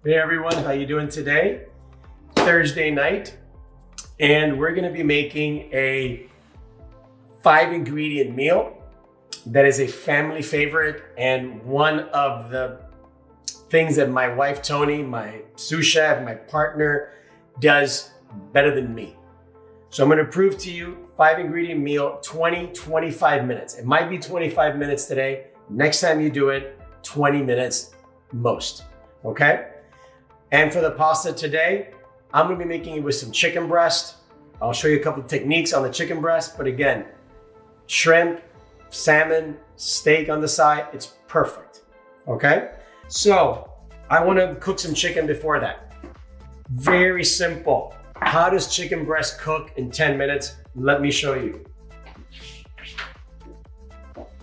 Hey everyone, how you doing today? Thursday night, and we're gonna be making a 5-ingredient meal that is a family favorite and one of the things that my wife Tony, my sous chef, my partner, does better than me. So I'm gonna prove to you 5-ingredient meal, 20-25 minutes. It might be 25 minutes today. Next time you do it, 20 minutes most, okay? And for the pasta today, I'm gonna be making it with some chicken breast. I'll show you a couple of techniques on the chicken breast, but again, shrimp, salmon, steak on the side, it's perfect, okay? So I wanna cook some chicken before that. Very simple. How does chicken breast cook in 10 minutes? Let me show you.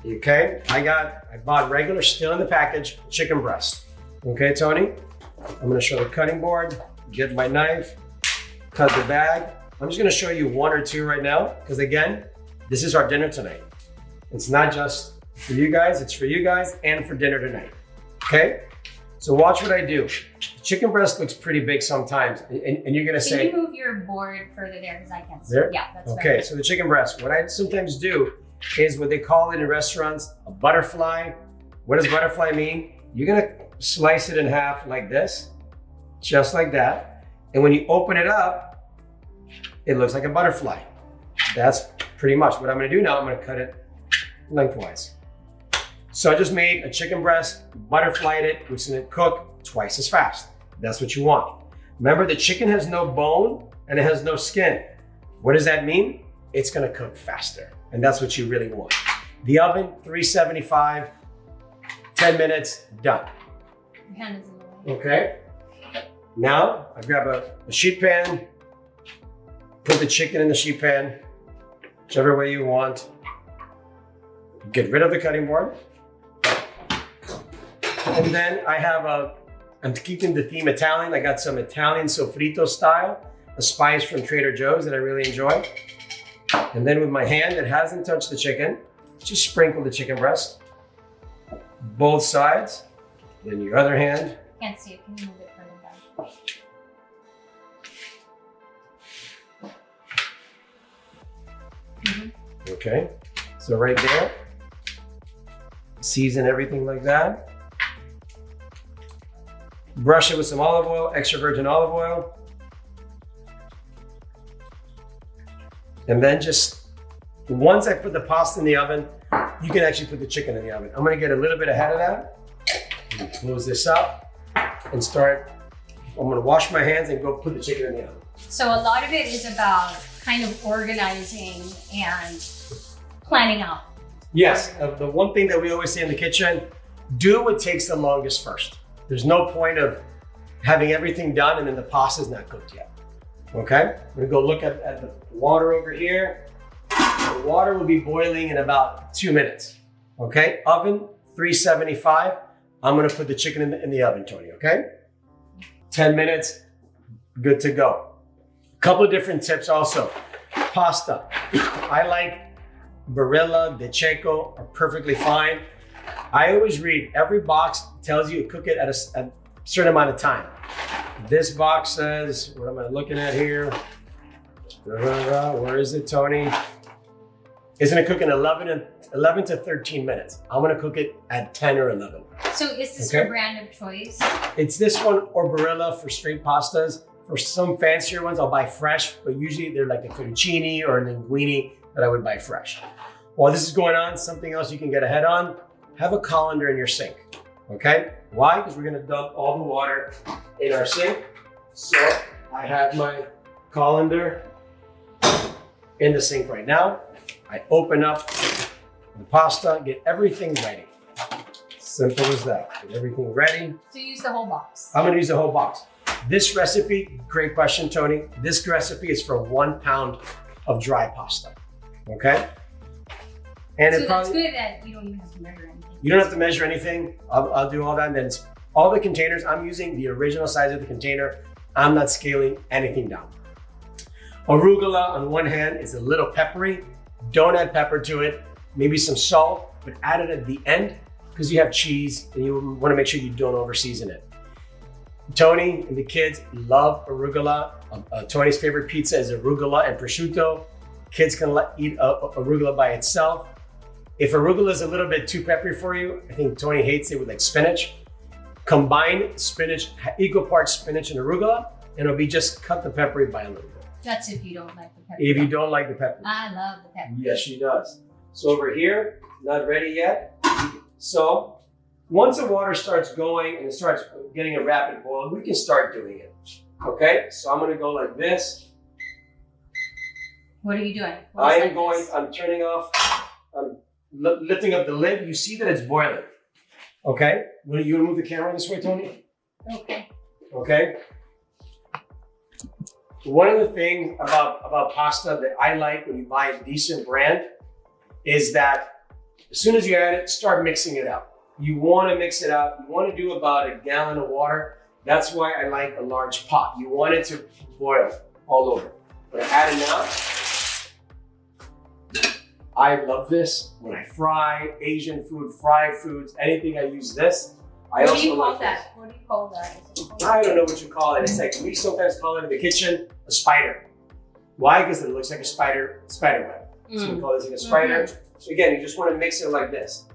Okay, I bought regular, still in the package, chicken breast. Okay, Tony? I'm gonna show the cutting board, get my knife, cut the bag. I'm just gonna show you one or two right now, because again, this is our dinner tonight. It's not just for you guys, it's for you guys and for dinner tonight, okay? So watch what I do. Chicken breast looks pretty big sometimes, and you're gonna say— Can you move your board further there, because I can't see. There? Yeah, that's okay, so the chicken breast, what I sometimes do is what they call it in restaurants, a butterfly. What does butterfly mean? You're gonna slice it in half like this, just like that. And when you open it up, it looks like a butterfly. That's pretty much what I'm gonna do now. I'm gonna cut it lengthwise. So I just made a chicken breast, butterflied it, which is gonna cook twice as fast. That's what you want. Remember, the chicken has no bone and it has no skin. What does that mean? It's gonna cook faster. And that's what you really want. The oven, 375, 10 minutes, done. Your hand is in the way. Okay. Now I grab a sheet pan, put the chicken in the sheet pan, whichever way you want. Get rid of the cutting board. And then I'm keeping the theme Italian. I got some Italian sofrito style, a spice from Trader Joe's that I really enjoy. And then with my hand that hasn't touched the chicken, just sprinkle the chicken breast, both sides. Then your other hand. Can't see it. Can you move it further back? Okay, so right there, season everything like that. Brush it with some olive oil, extra virgin olive oil. And then just, once I put the pasta in the oven, you can actually put the chicken in the oven. I'm gonna get a little bit ahead of that. Close this up and start. I'm gonna wash my hands and go put the chicken in the oven. So a lot of it is about kind of organizing and planning out. Yes, the one thing that we always say in the kitchen, do what takes the longest first. There's no point of having everything done and then the pasta's not cooked yet. Okay, we're gonna go look at the water over here. The water will be boiling in about 2 minutes. Okay, oven, 375. I'm gonna put the chicken in the oven, Tony, okay? 10 minutes, good to go. Couple of different tips also. Pasta, I like Barilla, De Cecco are perfectly fine. I always read, every box tells you to cook it at a certain amount of time. This box says, what am I looking at here? Where is it, Tony? It's gonna cook in 11 to 13 minutes. I'm gonna cook it at 10 or 11. So is this your brand of choice? It's this one or Barilla for straight pastas. For some fancier ones, I'll buy fresh, but usually they're like a fettuccine or a linguine that I would buy fresh. While this is going on, something else you can get ahead on, have a colander in your sink, okay? Why? Because we're gonna dump all the water in our sink. So I have my colander in the sink right now. I open up the pasta, get everything ready. Simple as that, get everything ready. So you use the whole box? I'm gonna use the whole box. This recipe, great question, Tony. This recipe is for 1 pound of dry pasta, okay? And so it that's probably, good that you don't even have to measure anything. You don't have to measure anything. I'll do all that. And then all the containers, I'm using the original size of the container. I'm not scaling anything down. Arugula on one hand is a little peppery. Don't add pepper to it. Maybe some salt, but add it at the end because you have cheese and you want to make sure you don't over season it. Tony and the kids love arugula. Tony's favorite pizza is arugula and prosciutto. Kids can eat arugula by itself. If arugula is a little bit too peppery for you, I think Tony hates it with like spinach. Combine spinach, equal parts spinach and arugula, and it'll be just cut the peppery by a little bit. That's if you don't like the pepper. If you don't like the pepper. I love the pepper. Yes, she does. So over here, not ready yet. So once the water starts going and it starts getting a rapid boil, we can start doing it. Okay, so I'm gonna go like this. What are you doing? I'm turning off, I'm lifting up the lid. You see that it's boiling. Okay, you wanna move the camera this way, Tony? Okay. Okay. One of the things about pasta that I like when you buy a decent brand is that as soon as you add it, start mixing it up. You want to mix it up. You want to do about a gallon of water. That's why I like a large pot. You want it to boil all over. But I add it now. I love this when I fry Asian food, fried foods, anything. I use this. What do you call that? What do you call that? I don't know what you call it. It's like we sometimes call it in the kitchen a spider. Why? Because it looks like a spider web. So we call this like a spider. So again, you just want to mix it like this.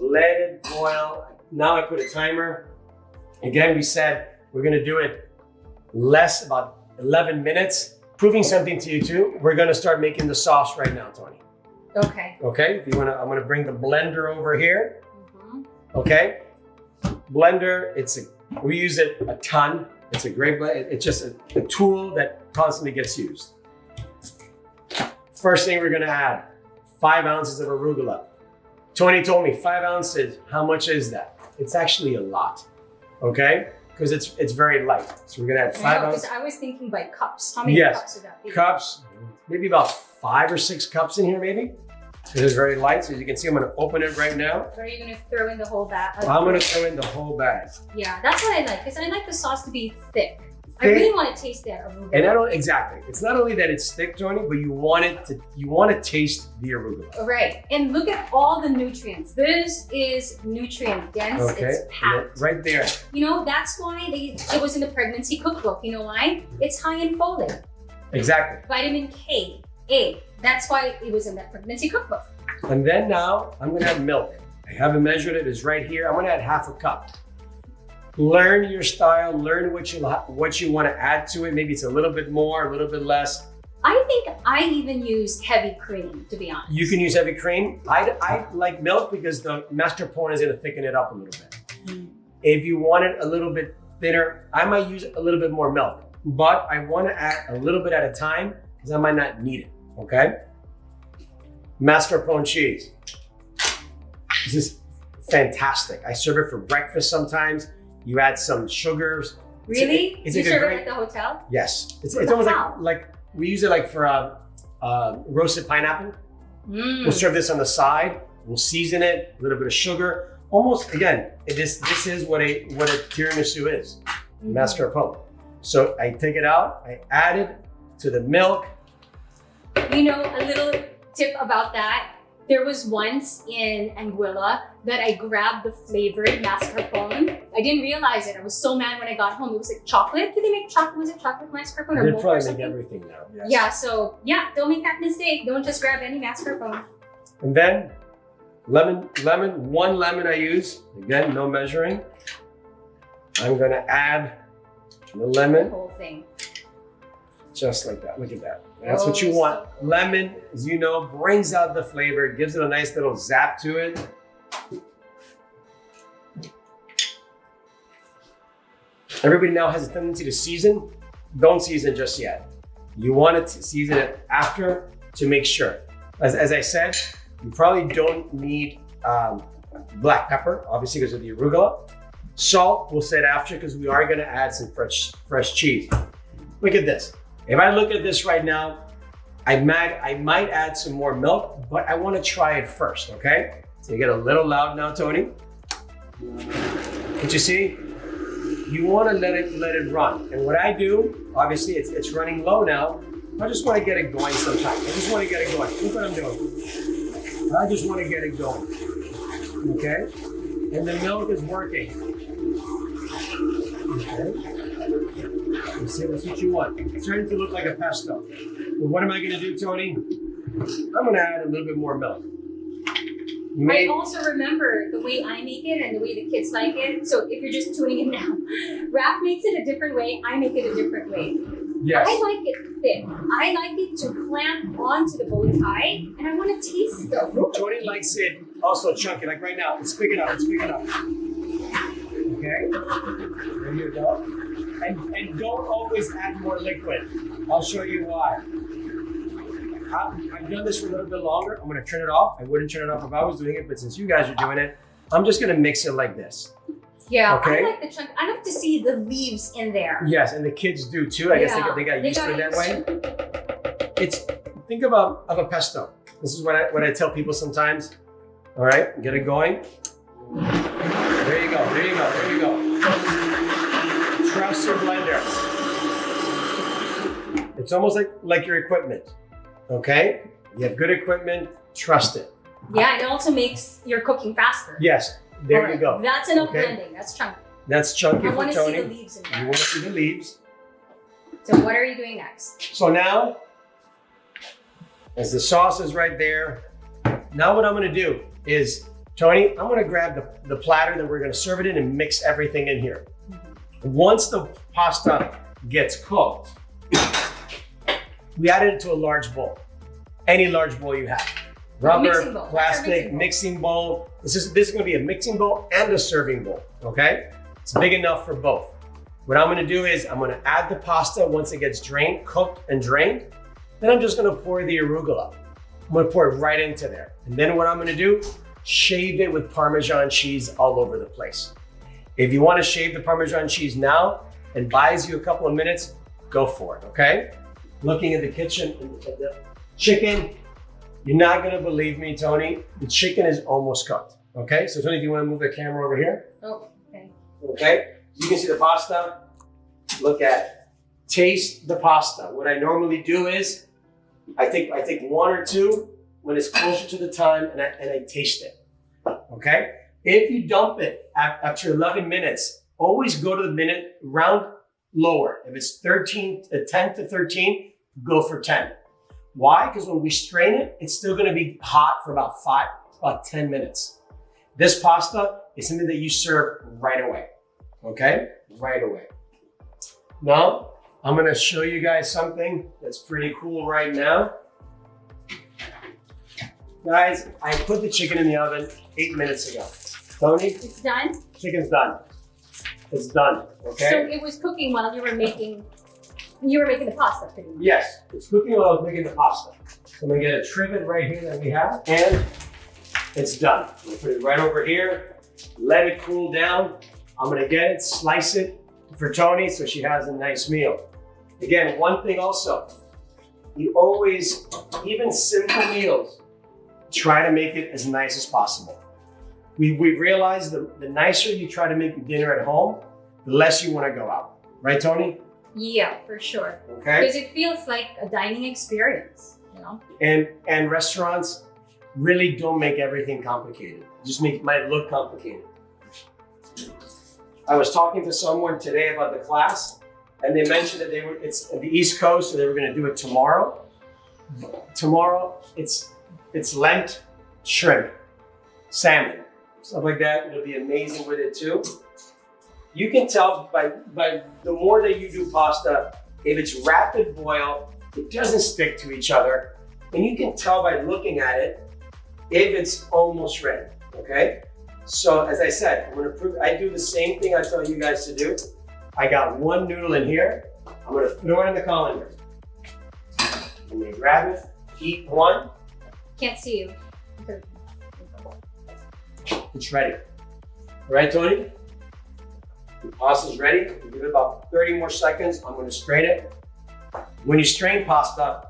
Let it boil. Now I put a timer. Again, we said we're going to do it less, about 11 minutes. Proving something to you too. We're going to start making the sauce right now, Tony. Okay. Okay. If you want to, I'm going to bring the blender over here. Okay. Blender. We use it a ton. It's a great blend. It's just a tool that constantly gets used. First thing we're going to add 5 ounces of arugula. Tony told me 5 ounces. How much is that? It's actually a lot. Okay? Because it's very light. So we're gonna add 5 ounces. I was thinking by cups. How many cups is that? Cups, maybe about 5 or 6 cups in here, maybe. It is very light. So as you can see, I'm gonna open it right now. Or are you gonna throw in the whole bag? I'm gonna throw in the whole bag. Yeah, that's what I like, because I like the sauce to be thick. I really want to taste that arugula. And I don't exactly. It's not only that it's thick, Tony, but you want to taste the arugula. Right. And look at all the nutrients. This is nutrient dense. Okay. It's packed. Right there. You know, that's why it was in the pregnancy cookbook. You know why? It's high in folate. Exactly. Vitamin K, A. That's why it was in that pregnancy cookbook. And then now I'm going to add milk. I haven't measured it. It's right here. I'm going to add half a cup. Learn your style, learn what you want to add to it. Maybe it's a little bit more, a little bit less. I think I even use heavy cream, to be honest. You can use heavy cream. I like milk because the mascarpone is going to thicken it up a little bit. If you want it a little bit thinner, I might use a little bit more milk, but I want to add a little bit at a time because I might not need it, okay? Mascarpone cheese. This is fantastic. I serve it for breakfast sometimes. You add some sugars. Really? You serve it at the hotel? Yes. It's almost like we use it like for roasted pineapple. We'll serve this on the side. We'll season it, a little bit of sugar. Almost, again, this is what a tiramisu is, mascarpone. So I take it out, I add it to the milk. You know, a little tip about that. There was once in Anguilla that I grabbed the flavored mascarpone. I didn't realize it. I was so mad when I got home. It was like chocolate. Did they make chocolate? Was it chocolate mascarpone or They probably make everything now. Yes. Yeah, so yeah, don't make that mistake. Don't just grab any mascarpone. And then lemon, one lemon I use. Again, no measuring. I'm gonna add the lemon. The whole thing. Just like that, look at that. That's what you want. Lemon, as you know, brings out the flavor, gives it a nice little zap to it. Everybody now has a tendency to season. Don't season just yet. You want to season it after to make sure. As I said, you probably don't need black pepper, obviously because of the arugula. Salt, we'll say it after because we are gonna add some fresh cheese. Look at this. If I look at this right now, I might add some more milk, but I want to try it first, okay? So you get a little loud now, Tony. But you see, you want to let it run. And what I do, obviously it's running low now. I just want to get it going sometime. I just want to get it going. Look what I'm doing. I just want to get it going, okay? And the milk is working. That's what you want. It's starting to look like a pesto. Well, what am I going to do, Tony? I'm going to add a little bit more milk. I also remember the way I make it and the way the kids like it. So if you're just tuning in now, Raph makes it a different way. I make it a different way. Yes. I like it thick. I like it to clamp onto the bow tie, and I want to taste the root. Tony likes it also chunky. Like right now, it's big enough. It's big enough. Okay. There you go. And don't always add more liquid. I'll show you why. I've done this for a little bit longer. I'm going to turn it off. I wouldn't turn it off if I was doing it, but since you guys are doing it, I'm just going to mix it like this. Yeah, okay. I like the chunk. I like to see the leaves in there. Yes, and the kids do too. I guess they got used to it that way. Think of a pesto. This is what I tell people sometimes. All right, get it going. There you go. There you go. There you go. Trust your blender. It's almost like your equipment. Okay, you have good equipment. Trust it. Yeah, it also makes your cooking faster. Yes. There you go. That's enough blending. That's chunky. That's chunky for Tony. I want to see the leaves in there. You want to see the leaves. So what are you doing next? So now, as the sauce is right there, now what I'm going to do is, Tony, I'm going to grab the platter that we're going to serve it in and mix everything in here. Once the pasta gets cooked, we add it to a large bowl. Any large bowl you have. Rubber, plastic, mixing bowl. This is going to be a mixing bowl and a serving bowl, okay? It's big enough for both. What I'm going to do is I'm going to add the pasta once it gets drained, cooked and drained. Then I'm just going to pour the arugula. I'm going to pour it right into there. And then what I'm going to do, shave it with Parmesan cheese all over the place. If you want to shave the Parmesan cheese now and buys you a couple of minutes, go for it, okay? Looking at the kitchen, at the chicken, you're not going to believe me, Tony. The chicken is almost cooked. Okay, so Tony, do you want to move the camera over here? Oh, okay. Okay, you can see the pasta. Look at it. Taste the pasta. What I normally do is I take one or two when it's closer to the time and I taste it. Okay, if you dump it after 11 minutes, always go to the minute round lower. If it's 10 to 13, go for 10. Why? Because when we strain it, it's still going to be hot for about 10 minutes. This pasta is something that you serve right away. Okay? Right away. Now, I'm going to show you guys something that's pretty cool right now. Guys, I put the chicken in the oven 8 minutes ago. Tony? It's done? Chicken's done. It's done. Okay? So it was cooking while you were making the pasta pretty much. Yes, it's cooking while I was making the pasta. So I'm gonna get a trivet right here that we have, and it's done. I'm gonna put it right over here, let it cool down. I'm gonna get it, slice it for Tony so she has a nice meal. Again, one thing also, you always, even simple meals, try to make it as nice as possible. We realized the nicer you try to make dinner at home, the less you wanna go out. Right, Tony? Yeah, for sure. Okay. Because it feels like a dining experience, you know? And restaurants really don't make everything complicated. Just might look complicated. I was talking to someone today about the class, and they mentioned that it's at the East Coast, so they were going to do it tomorrow. Tomorrow, it's Lent, shrimp, salmon, stuff like that. It'll be amazing with it too. You can tell by the more that you do pasta, if it's rapid boil, it doesn't stick to each other. And you can tell by looking at it if it's almost ready, okay? So as I said, I do the same thing I tell you guys to do. I got one noodle in here. I'm gonna throw it in the colander. I'm gonna grab it, heat one. Can't see you. It's ready. All right, Tony? The pasta's ready. Give it about 30 more seconds. I'm gonna strain it. When you strain pasta,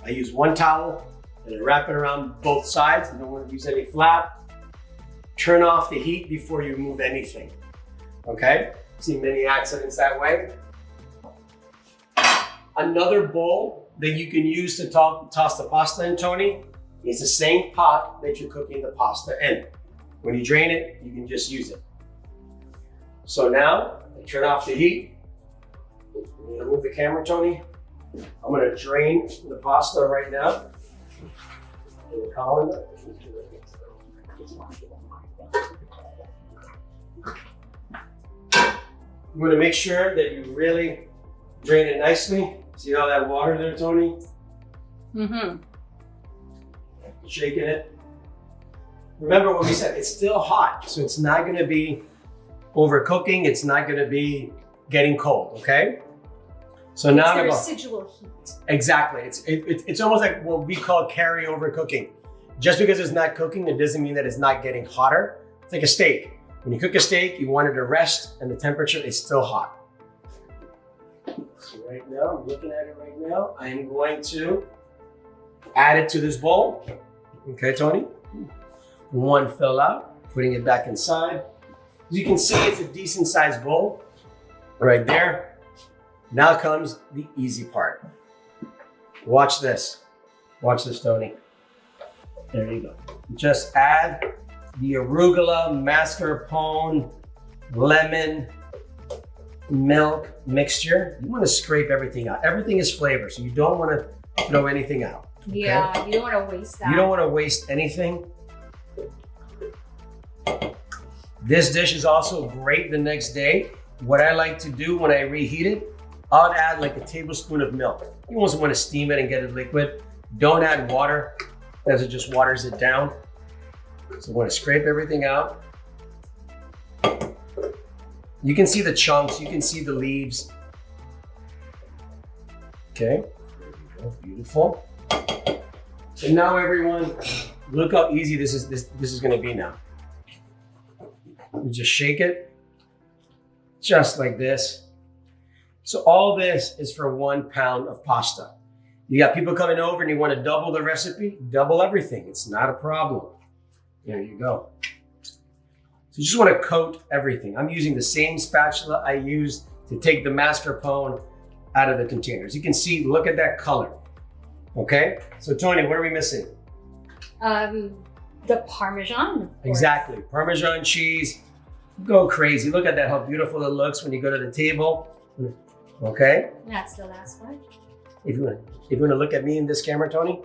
I use one towel and I wrap it around both sides. I don't want to use any flap. Turn off the heat before you move anything. Okay? See many accidents that way. Another bowl that you can use to toss the pasta in, Tony, is the same pot that you're cooking the pasta in. When you drain it, you can just use it. So now, I turn off the heat. I'm gonna move the camera, Tony. I'm gonna drain the pasta right now. You want to make sure that you really drain it nicely. See all that water there, Tony? Mm-hmm. Shaking it. Remember what we said, it's still hot, so it's not going to be overcooking. It's not going to be getting cold, okay? So now the residual heat. Exactly. It's almost like what we call carryover cooking. Just because it's not cooking, it doesn't mean that it's not getting hotter. It's like a steak. When you cook a steak, you want it to rest and the temperature is still hot. So right now, I'm looking at it right now. I'm going to add it to this bowl. Okay, Tony? One fell out, putting it back inside. As you can see, it's a decent sized bowl right there. Now comes the easy part. Watch this. Watch this, Tony. There you go. Just add the arugula, mascarpone, lemon, milk mixture. You want to scrape everything out. Everything is flavor, so you don't want to throw anything out. Okay? Yeah, you don't want to waste that. You don't want to waste anything. This dish is also great the next day. What I like to do when I reheat it, I'll add like a tablespoon of milk. You also want to steam it and get it liquid. Don't add water, as it just waters it down. So I want to scrape everything out. You can see the chunks, you can see the leaves. Okay, there we go, beautiful. So now everyone, look how easy this is going to be now. You just shake it, just like this. So all this is for 1 pound of pasta. You got people coming over and you want to double the recipe, double everything. It's not a problem. There you go. So you just want to coat everything. I'm using the same spatula I used to take the mascarpone out of the containers. You can see, look at that color. Okay, so Tony, what are we missing? The Parmesan. Exactly, Parmesan cheese. Go crazy. Look at that, how beautiful it looks when you go to the table. Okay. That's the last one. If you want to look at me in this camera, Tony,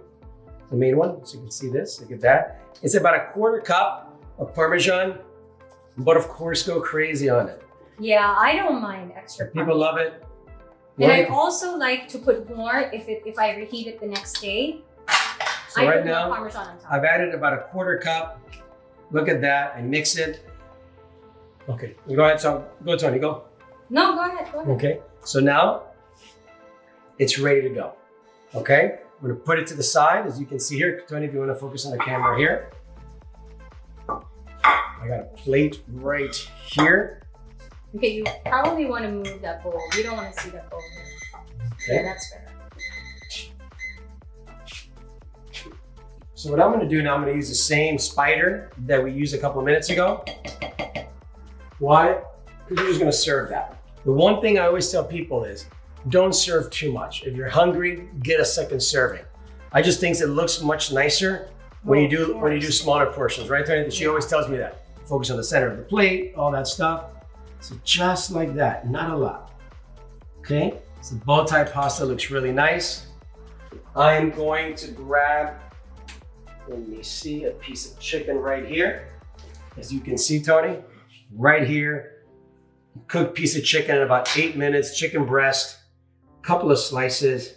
the main one, so you can see this, look at that. It's about a 1/4 cup of Parmesan, but of course go crazy on it. Yeah, I don't mind extra Parmesan. People love it. And I also like to put more if I reheat it the next day. So I right put now, more Parmesan on top. I've added about a 1/4 cup. Look at that, I mix it. Okay, you go ahead, so go Tony, go. No, go ahead, go ahead. Okay, so now it's ready to go. Okay, I'm gonna put it to the side, as you can see here. Tony, if you wanna focus on the camera here. I got a plate right here. Okay, you probably want to move that bowl. You don't want to see that bowl here. Okay. Yeah, that's better. So what I'm gonna do now, I'm gonna use the same spider that we used a couple of minutes ago. Why? Because you're just gonna serve that. The one thing I always tell people is, don't serve too much. If you're hungry, get a second serving. I just think it looks much nicer when you do smaller portions, right, Tony? She always tells me that. Focus on the center of the plate, all that stuff. So just like that, not a lot. Okay, so bow tie pasta looks really nice. I'm going to grab, let me see, a piece of chicken right here. As you can see, Tony, right here, cooked piece of chicken in about 8 minutes, chicken breast, couple of slices.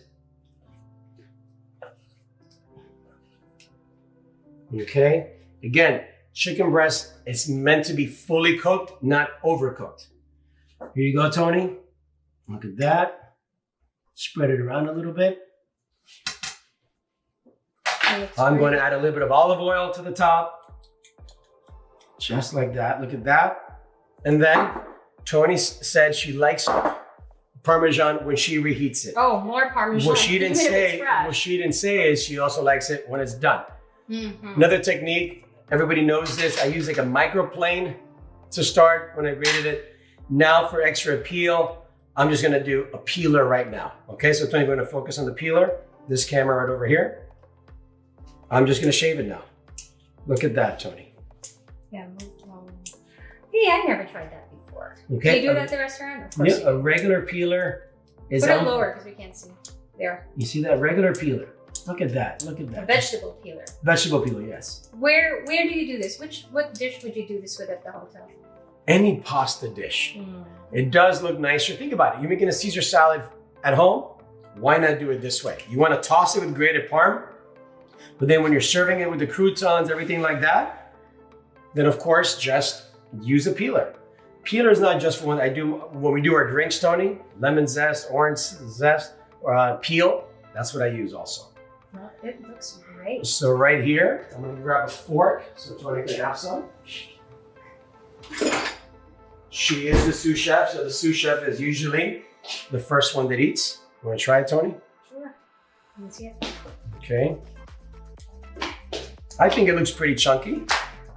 Okay, again, chicken breast is meant to be fully cooked, not overcooked. Here you go, Tony. Look at that. Spread it around a little bit. I'm going to add a little bit of olive oil to the top. Just like that. Look at that. And then Tony said she likes Parmesan when she reheats it. Oh, more Parmesan. What she didn't say is she also likes it when it's done. Mm-hmm. Another technique, everybody knows this. I use like a microplane to start when I grated it. Now for extra appeal, I'm just gonna do a peeler right now. Okay, so Tony, we're gonna focus on the peeler. This camera right over here. I'm just gonna shave it now. Look at that, Tony. Yeah, move along. Hey, I never tried that before. before. Okay. Do you do that at the restaurant? Of course. Yeah, a regular peeler is Put it lower because we can't see. There. You see that regular peeler? Look at that. Look at that. A vegetable peeler. Vegetable peeler, yes. Where do you do this? What dish would you do this with at the hotel? Any pasta dish. It does look nicer. Think about it. You're making a Caesar salad at home. Why not do it this way? You want to toss it with grated parm, but then when you're serving it with the croutons, everything like that, then of course just use a peeler. Peeler is not just for when we do our drinks, Tony. Lemon zest, orange zest, peel. That's what I use also. Well, it looks great. So right here, I'm gonna grab a fork so Tony can have some. She is the sous chef, so the sous chef is usually the first one that eats. You wanna try it, Tony? Sure. Let me see it. Okay. I think it looks pretty chunky.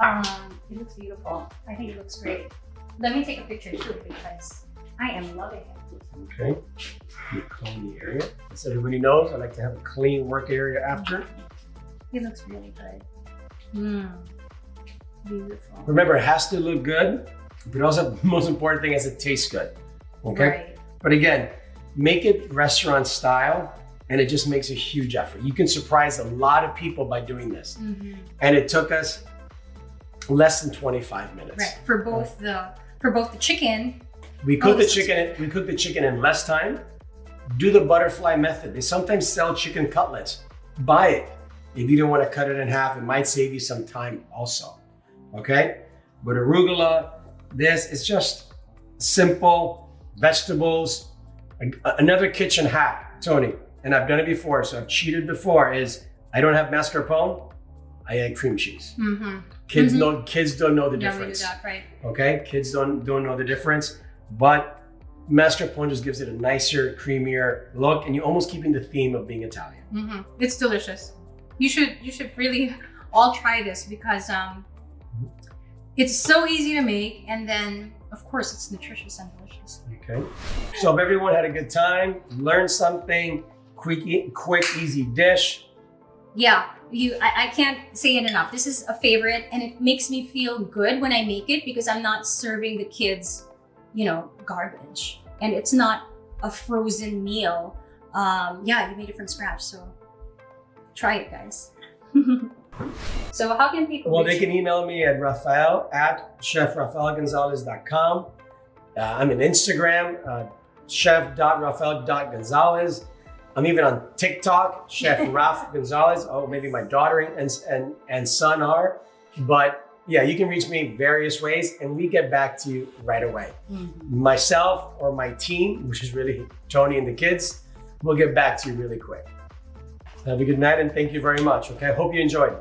It looks beautiful. I think it looks great. Let me take a picture too because I am loving it. Okay. You clean the area. As everybody knows, I like to have a clean work area after. It looks really good. Beautiful. Remember, it has to look good, but also the most important thing is it tastes good. Okay. Right. But again, make it restaurant style and it just makes a huge effort. You can surprise a lot of people by doing this. And it took us less than 25 minutes. Right. For both the chicken. We cook the chicken in less time. Do the butterfly method. They sometimes sell chicken cutlets. Buy it. If you don't want to cut it in half, it might save you some time also. Okay? But arugula, it's just simple vegetables. Another kitchen hack, Tony, and I've done it before, so I've cheated before, is I don't have mascarpone, I add cream cheese. Kids don't know the difference. Yeah, we do that, right. Okay? Kids don't know the difference, but mascarpone just gives it a nicer, creamier look, and you're almost keeping the theme of being Italian. It's delicious. You should really all try this because it's so easy to make, and then of course it's nutritious and delicious. Okay. So if everyone had a good time, learned something, quick, easy dish. Yeah, I can't say it enough. This is a favorite, and it makes me feel good when I make it because I'm not serving the kids, garbage, and it's not a frozen meal. Yeah, you made it from scratch, so try it, guys. So how can people? Well, they can email me at Rafael@chefrafaelgonzalez.com. I'm on Instagram, chef.rafael.gonzalez. I'm even on TikTok, Chef Raf Gonzalez. Oh, maybe my daughter and son are. But yeah, you can reach me various ways and we get back to you right away. Myself or my team, which is really Tony and the kids, will get back to you really quick. Have a good night and thank you very much. Okay, I hope you enjoyed.